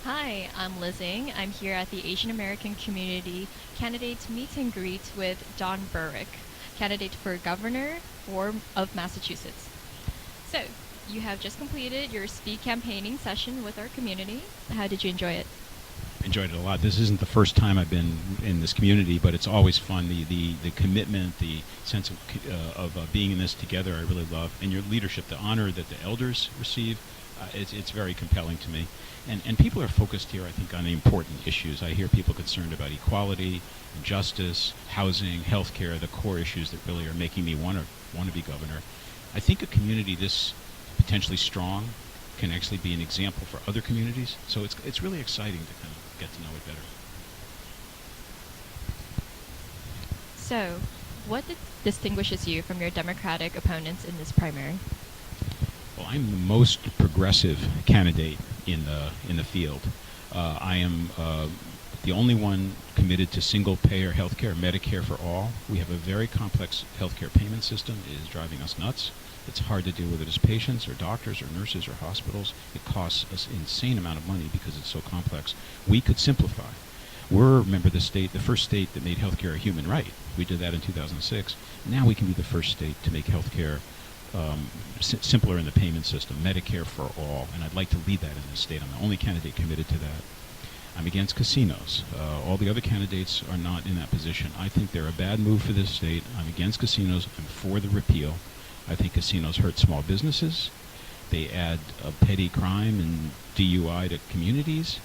Hi, I'm Liz Ng. I'm here at the Asian American Community Candidates Meet and Greet with Don Berwick, candidate for governor of Massachusetts. So, you have just completed your speed campaigning session with our community. How did you enjoy it? Enjoyed it a lot. This isn't the first time I've been in this community, but it's always fun. The commitment, the sense of being in this together, I really love. And your leadership, the honor that the elders receive, it's very compelling to me. And people are focused here, I think, on the important issues. I hear people concerned about equality, justice, housing, healthcare, the core issues that really are making me want to be governor. I think a community this potentially strong can actually be an example for other communities. So it's really exciting to kind of get to know it better. So, what distinguishes you from your Democratic opponents in this primary? Well, I'm the most progressive candidate in the field. I am the only one committed to single-payer health care, Medicare for all. We have a very complex healthcare payment system. It is driving us nuts. It's hard to deal with it as patients or doctors or nurses or hospitals. It costs us an insane amount of money because it's so complex. We could simplify. We're, remember, the first state that made healthcare a human right. We did that in 2006. Now we can be the first state to make healthcare simpler in the payment system, Medicare for all, and I'd like to lead that in this state. I'm the only candidate committed to that. I'm against casinos. All the other candidates are not in that position. I think they're a bad move for this state. I'm against casinos. I'm for the repeal. I think casinos hurt small businesses. They add petty crime and DUI to communities.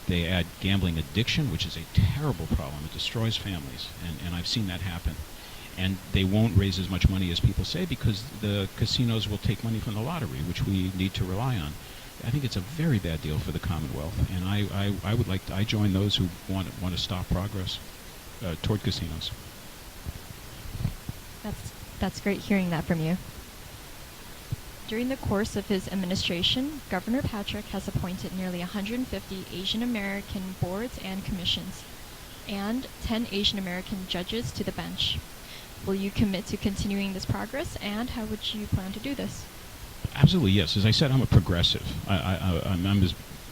They add gambling addiction, which is a terrible problem. It destroys families, and I've seen that happen. And they won't raise as much money as people say because the casinos will take money from the lottery, which we need to rely on. I think it's a very bad deal for the Commonwealth, and I join those who want to stop progress toward casinos. That's great hearing that from you. During the course of his administration, Governor Patrick has appointed nearly 150 Asian American boards and commissions, and 10 Asian American judges to the bench. Will you commit to continuing this progress, and how would you plan to do this? Absolutely, yes. As I said, I'm a progressive. I'm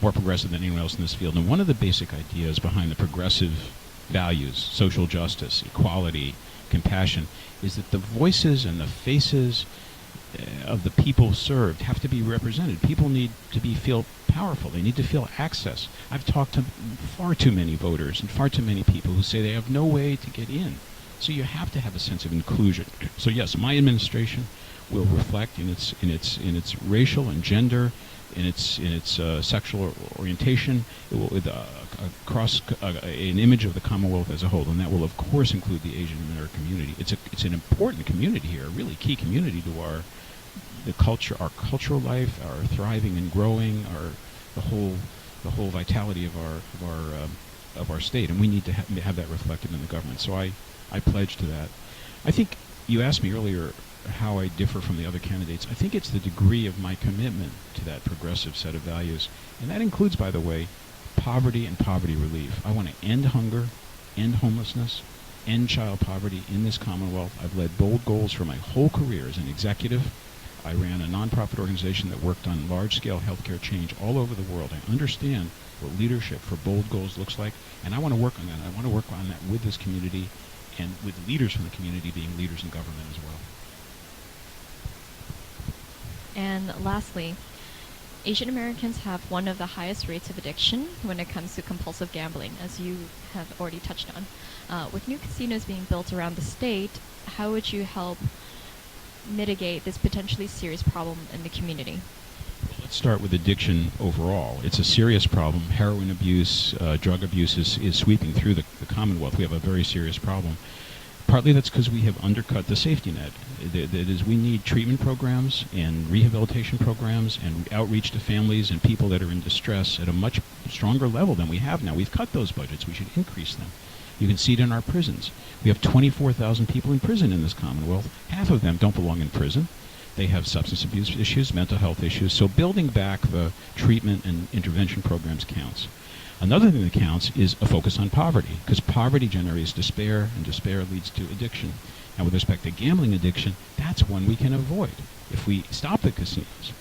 more progressive than anyone else in this field. And one of the basic ideas behind the progressive values, social justice, equality, compassion, is that the voices and the faces of the people served have to be represented. People need to feel powerful. They need to feel access. I've talked to far too many voters and far too many people who say they have no way to get in. So you have to have a sense of inclusion. So yes, my administration will reflect in its racial and gender, in its sexual orientation, it will across an image of the Commonwealth as a whole, and that will of course include the Asian American community. It's an important community here, a really key community to our cultural life, our thriving and growing, the whole vitality of our state, and we need to have that reflected in the government. So I pledge to that. I think you asked me earlier how I differ from the other candidates. I think it's the degree of my commitment to that progressive set of values. And that includes, by the way, poverty and poverty relief. I want to end hunger, end homelessness, end child poverty in this Commonwealth. I've led bold goals for my whole career as an executive. I ran a nonprofit organization that worked on large-scale healthcare change all over the world. I understand what leadership for bold goals looks like, and I want to work on that. I want to work on that with this community and with leaders from the community being leaders in government as well. And lastly, Asian Americans have one of the highest rates of addiction when it comes to compulsive gambling, as you have already touched on. With new casinos being built around the state, how would you help mitigate this potentially serious problem in the community? Let's start with addiction overall. It's a serious problem. Heroin abuse, drug abuse is sweeping through the Commonwealth. We have a very serious problem. Partly that's because we have undercut the safety net. That is, we need treatment programs and rehabilitation programs and outreach to families and people that are in distress at a much stronger level than we have now. We've cut those budgets. We should increase them. You can see it in our prisons. We have 24,000 people in prison in this Commonwealth. Half of them don't belong in prison. They have substance abuse issues, mental health issues. So building back the treatment and intervention programs counts. Another thing that counts is a focus on poverty, because poverty generates despair, and despair leads to addiction. And with respect to gambling addiction, that's one we can avoid. If we stop the casinos,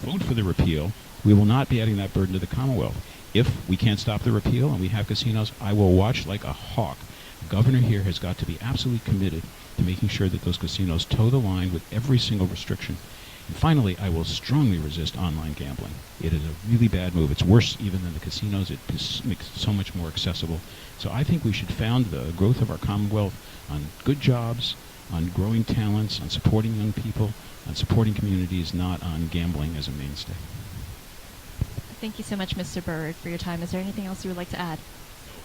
vote for the repeal, we will not be adding that burden to the Commonwealth. if we can't stop the repeal and we have casinos, I will watch like a hawk. The governor here has got to be absolutely committed to making sure that those casinos toe the line with every single restriction. And finally, I will strongly resist online gambling. It is a really bad move. It's worse even than the casinos. It makes it so much more accessible. So I think we should found the growth of our Commonwealth on good jobs, on growing talents, on supporting young people, on supporting communities, not on gambling as a mainstay. Thank you so much, Mr. Berwick, for your time. Is there anything else you would like to add?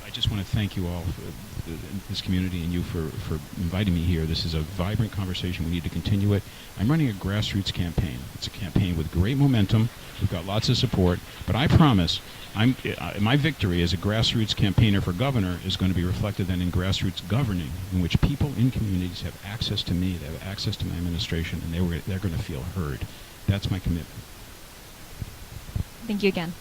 I just want to thank you all, for this community, and you for inviting me here. This is a vibrant conversation. We need to continue it. I'm running a grassroots campaign. It's a campaign with great momentum. We've got lots of support. But I promise, my victory as a grassroots campaigner for governor is going to be reflected then in grassroots governing, in which people in communities have access to me, they have access to my administration, and they're going to feel heard. That's my commitment. Thank you again.